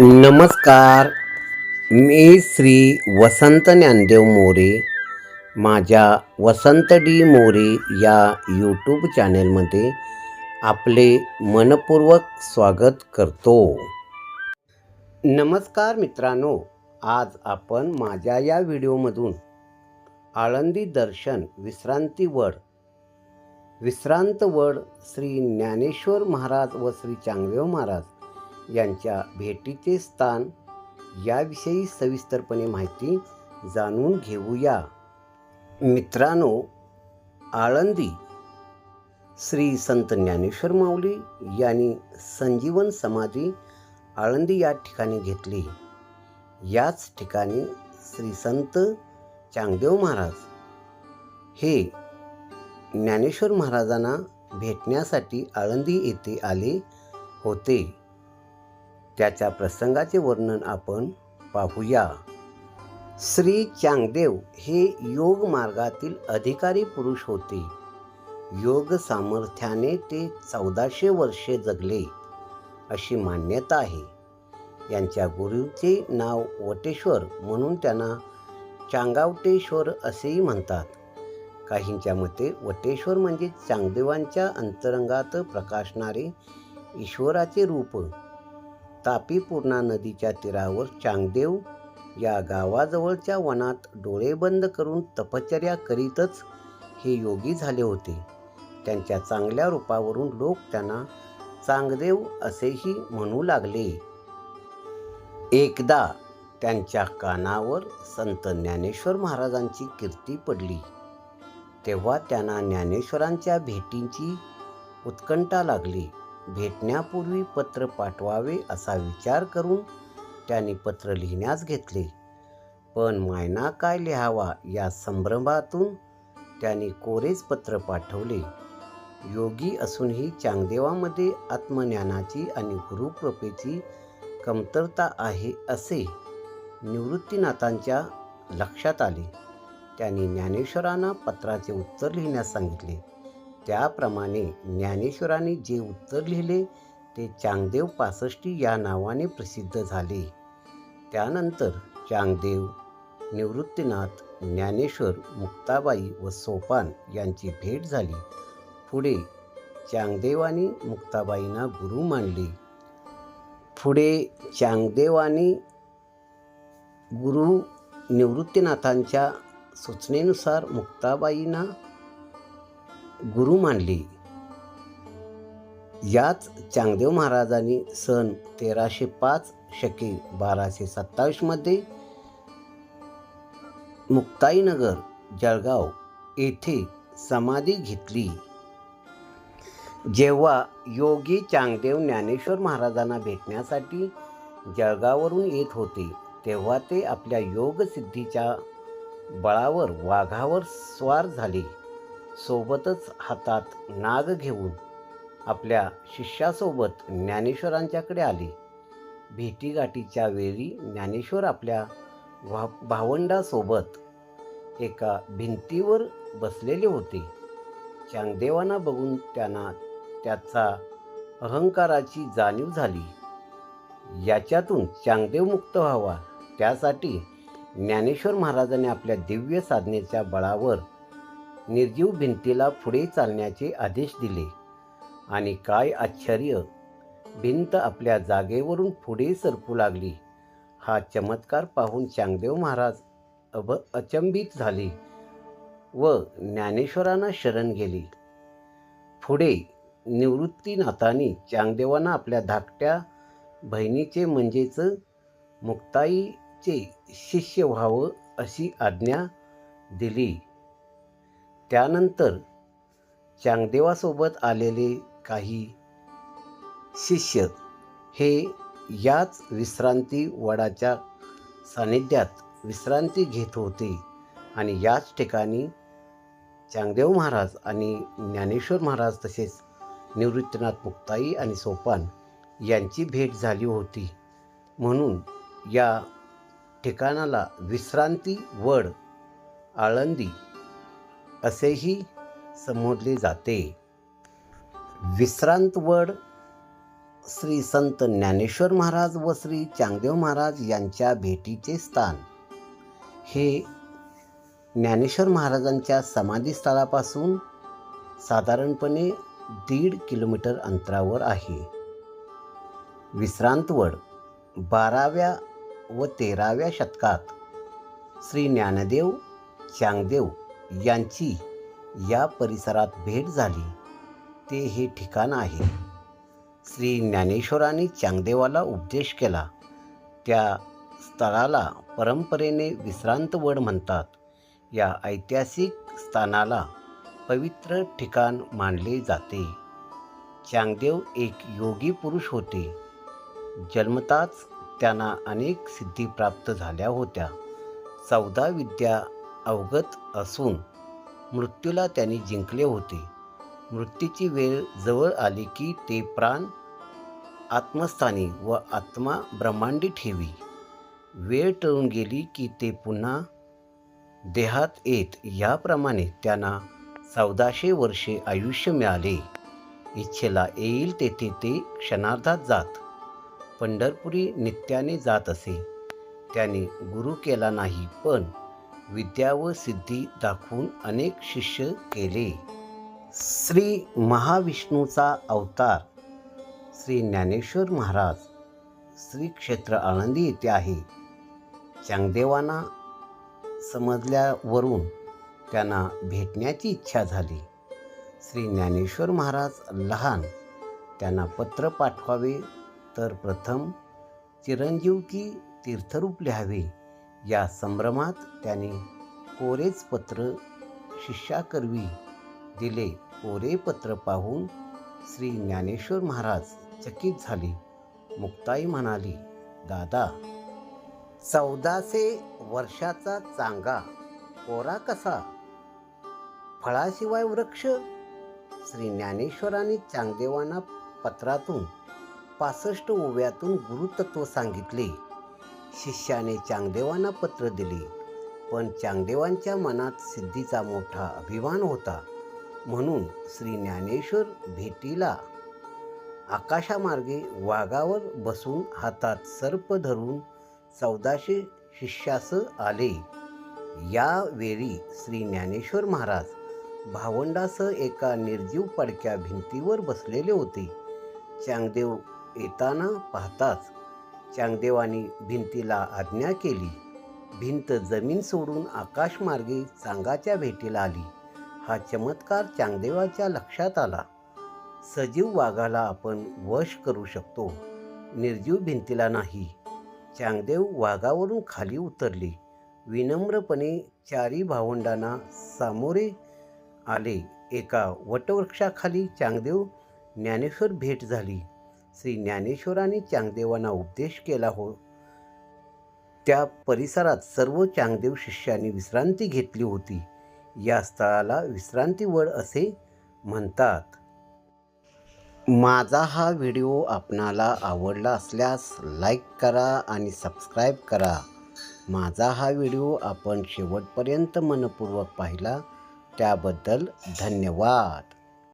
नमस्कार. मी श्री वसंत ज्ञानदेव मोरे. माझ्या वसंत डी मोरे या यूट्यूब चॅनेलमध्ये आपले मनपूर्वक स्वागत करतो. नमस्कार मित्रांनो, आज आपण माझ्या या व्हिडिओमधून आळंदी दर्शन विश्रांत वड श्री ज्ञानेश्वर महाराज व श्री चांगदेव महाराज यांच्या भेटीचे स्थान याविषयी सविस्तरपणे माहिती जाणून घेऊया. मित्रांनो, आळंदी श्री संत ज्ञानेश्वर माऊली यांनी संजीवन समाधी आळंदी या ठिकाणी घेतली. याच ठिकाणी श्री संत चांगदेव महाराज हे ज्ञानेश्वर महाराजांना भेटण्यासाठी आळंदी येथे आले होते. त्याच्या प्रसंगाचे वर्णन आपण पाहूया. श्री चांगदेव हे योग मार्गातील अधिकारी पुरुष होते. योग सामर्थ्याने ते 1400 वर्षे जगले अशी मान्यता आहे. यांच्या गुरुचे नाव वटेश्वर म्हणून त्यांना चांगावटेश्वर असेही म्हणतात. काहींच्या मते वटेश्वर म्हणजे चांगदेवांच्या अंतरंगात प्रकाशणारे ईश्वराचे रूप. तापी पूर्णा नदीच्या तीरावर चांगदेव या गावाजवळच्या वनात डोळे बंद करून तपश्चर्या करीतच हे योगी झाले होते. त्यांच्या चांगल्या रूपावरून लोक त्यांना चांगदेव असेही म्हणू लागले. एकदा त्यांच्या कानावर संत ज्ञानेश्वर महाराजांची कीर्ती पडली. तेव्हा त्यांना ज्ञानेश्वरांच्या भेटींची उत्कंठा लागली. भेटण्यापूर्वी पत्र पाठवावे असा विचार करून त्यांनी पत्र लिहिण्यास घेतले. पण मायना काय लिहावा या संभ्रमातून त्यांनी कोरेच पत्र पाठवले. योगी असूनही चांगदेवामध्ये आत्मज्ञानाची आणि गुरुकृपेची कमतरता आहे असे निवृत्तीनाथांच्या लक्षात आले. त्यांनी ज्ञानेश्वरांना पत्राचे उत्तर लिहिण्यास सांगितले. त्याप्रमाणे ज्ञानेश्वरांनी जे उत्तर लिहिले ते चांगदेव 65 या नावाने प्रसिद्ध झाले. त्यानंतर चांगदेव, निवृत्तीनाथ, ज्ञानेश्वर, मुक्ताबाई व सोपान यांची भेट झाली. पुढे चांगदेवांनी मुक्ताबाईंना गुरु मानले. गुरु निवृत्तीनाथांच्या सूचनेनुसार मुक्ताबाईंना गुरु मानले. याच चांगदेव महाराजांनी सन 1305 शके 1227 मध्ये मुक्ताईनगर जळगाव येथे समाधी घेतली. जेव्हा योगी चांगदेव ज्ञानेश्वर महाराजांना भेटण्यासाठी जळगाववरून येत होते, तेव्हा ते आपल्या योगसिद्धीच्या बळावर वाघावर स्वार झाले. सोबतच हातात नाग घेऊन आपल्या शिष्यासोबत ज्ञानेश्वरांच्याकडे आले. भेटीगाठीच्या वेळी ज्ञानेश्वर आपल्या भावंडासोबत एका भिंतीवर बसलेले होते. चांगदेवांना बघून त्यांना त्याचा अहंकाराची जाणीव झाली. याच्यातून चांगदेव मुक्त व्हावा त्यासाठी ज्ञानेश्वर महाराजांनी आपल्या दिव्य साधनेच्या बळावर निर्जीव भिंतीला पुढे चालण्याचे आदेश दिले. आणि काय आश्चर्य, भिंत आपल्या जागेवरून पुढे सरकू लागली. हा चमत्कार पाहून चांगदेव महाराज अचंबित झाले व ज्ञानेश्वरांना शरण गेले. पुढे निवृत्तीनाथांनी चांगदेवांना आपल्या धाकट्या बहिणीचे म्हणजेच मुक्ताईचे शिष्य व्हावं अशी आज्ञा दिली. त्यानंतर चांगदेवासोबत आलेले काही शिष्य हे याच विश्रांती वडाच्या सानिध्यात विश्रांती घेत होते. आणि याच ठिकाणी चांगदेव महाराज आणि ज्ञानेश्वर महाराज तसेच निवृत्तीनाथ, मुक्ताई आणि सोपान यांची भेट झाली होती. म्हणून या ठिकाणाला विश्रांती वड आळंदी असेही संबोधले जाते. विश्रांत वड श्री संत ज्ञानेश्वर महाराज व श्री चांगदेव महाराज यांच्या भेटीचे स्थान हे ज्ञानेश्वर महाराजांच्या समाधीस्थळापासून साधारणपणे 1.5 किलोमीटर अंतरावर आहे. विश्रांतवड 12व्या व 13व्या शतकात श्री ज्ञानदेव चांगदेव यांची या परिसरात भेट झाली ते हे ठिकाण आहे. श्री ज्ञानेश्वरांनी चांगदेवाला उपदेश केला त्या स्थळाला परंपरेने विश्रांतवड म्हणतात. या ऐतिहासिक स्थानाला पवित्र ठिकाण मानले जाते. चांगदेव एक योगी पुरुष होते. जन्मताच त्यांना अनेक सिद्धी प्राप्त झाल्या होत्या. 14 विद्या अवगत असून मृत्यूला त्यांनी जिंकले होते. मृत्यूची वेळ जवळ आली की ते प्राण आत्मस्थानी व आत्मा ब्रह्मांडी ठेवी. वेळ टळून गेली की ते पुन्हा देहात येत. याप्रमाणे त्यांना 1400 वर्षे आयुष्य मिळाले. इच्छेला येईल तेथे ते क्षणार्धात जात. पंढरपुरी नित्याने जात असे. त्यांनी गुरु केला नाही, पण विद्या व सिद्धी दाखवून अनेक शिष्य केले. श्री महाविष्णूचा अवतार श्री ज्ञानेश्वर महाराज श्री क्षेत्र आळंदी येथे आहे. चांगदेवांना समजल्यावरून त्यांना भेटण्याची इच्छा झाली. श्री ज्ञानेश्वर महाराज लहान. त्यांना पत्र पाठवावे तर प्रथम चिरंजीव की तीर्थरूप लिहावे या संभ्रमात त्यांनी कोरेच पत्र शिष्याकरवी दिले. कोरे पत्र पाहून श्री ज्ञानेश्वर महाराज चकित झाले. मुक्ताई म्हणाली, दादा, 1400 वर्षाचा चांगा कोरा कसा? फळाशिवाय वृक्ष? श्री ज्ञानेश्वरांनी चांगदेवांना पत्रातून 65 ओव्यातून गुरुतत्व सांगितले. शिष्याने चांगदेवांना पत्र दिले, पण चांगदेवांच्या मनात सिद्धीचा मोठा अभिमान होता. म्हणून श्री ज्ञानेश्वर भेटीला आकाशामार्गे वाघावर बसून हातात सर्प धरून 1400 शिष्यास आले. यावेळी श्री ज्ञानेश्वर महाराज भावंडासह एका निर्जीव पडक्या भिंतीवर बसलेले होते. चांगदेव येताना पाहताच चांगदेवांनी भिंतीला आज्ञा केली. भिंत जमीन सोडून आकाशमार्गे चांगाच्या भेटीला आली. हा चमत्कार चांगदेवाच्या लक्षात आला. सजीव वाघाला आपण वश करू शकतो, निर्जीव भिंतीला नाही. चांगदेव वाघावरून खाली उतरले. विनम्रपणे 4 भावंडांना सामोरे आले. एका वटवृक्षाखाली चांगदेव ज्ञानेश्वर भेट झाली. श्री ज्ञानेश्वरांनी चांगदेवांना उपदेश केला हो. त्या परिसरात सर्व चांगदेव शिष्यांनी विश्रांती घेतली होती. या स्थळाला विश्रांतीवड असे म्हणतात. माझा हा व्हिडिओ आपणाला आवडला असल्यास लाईक करा आणि सबस्क्राईब करा. माझा हा व्हिडिओ आपण शेवटपर्यंत मनपूर्वक पाहिला त्याबद्दल धन्यवाद.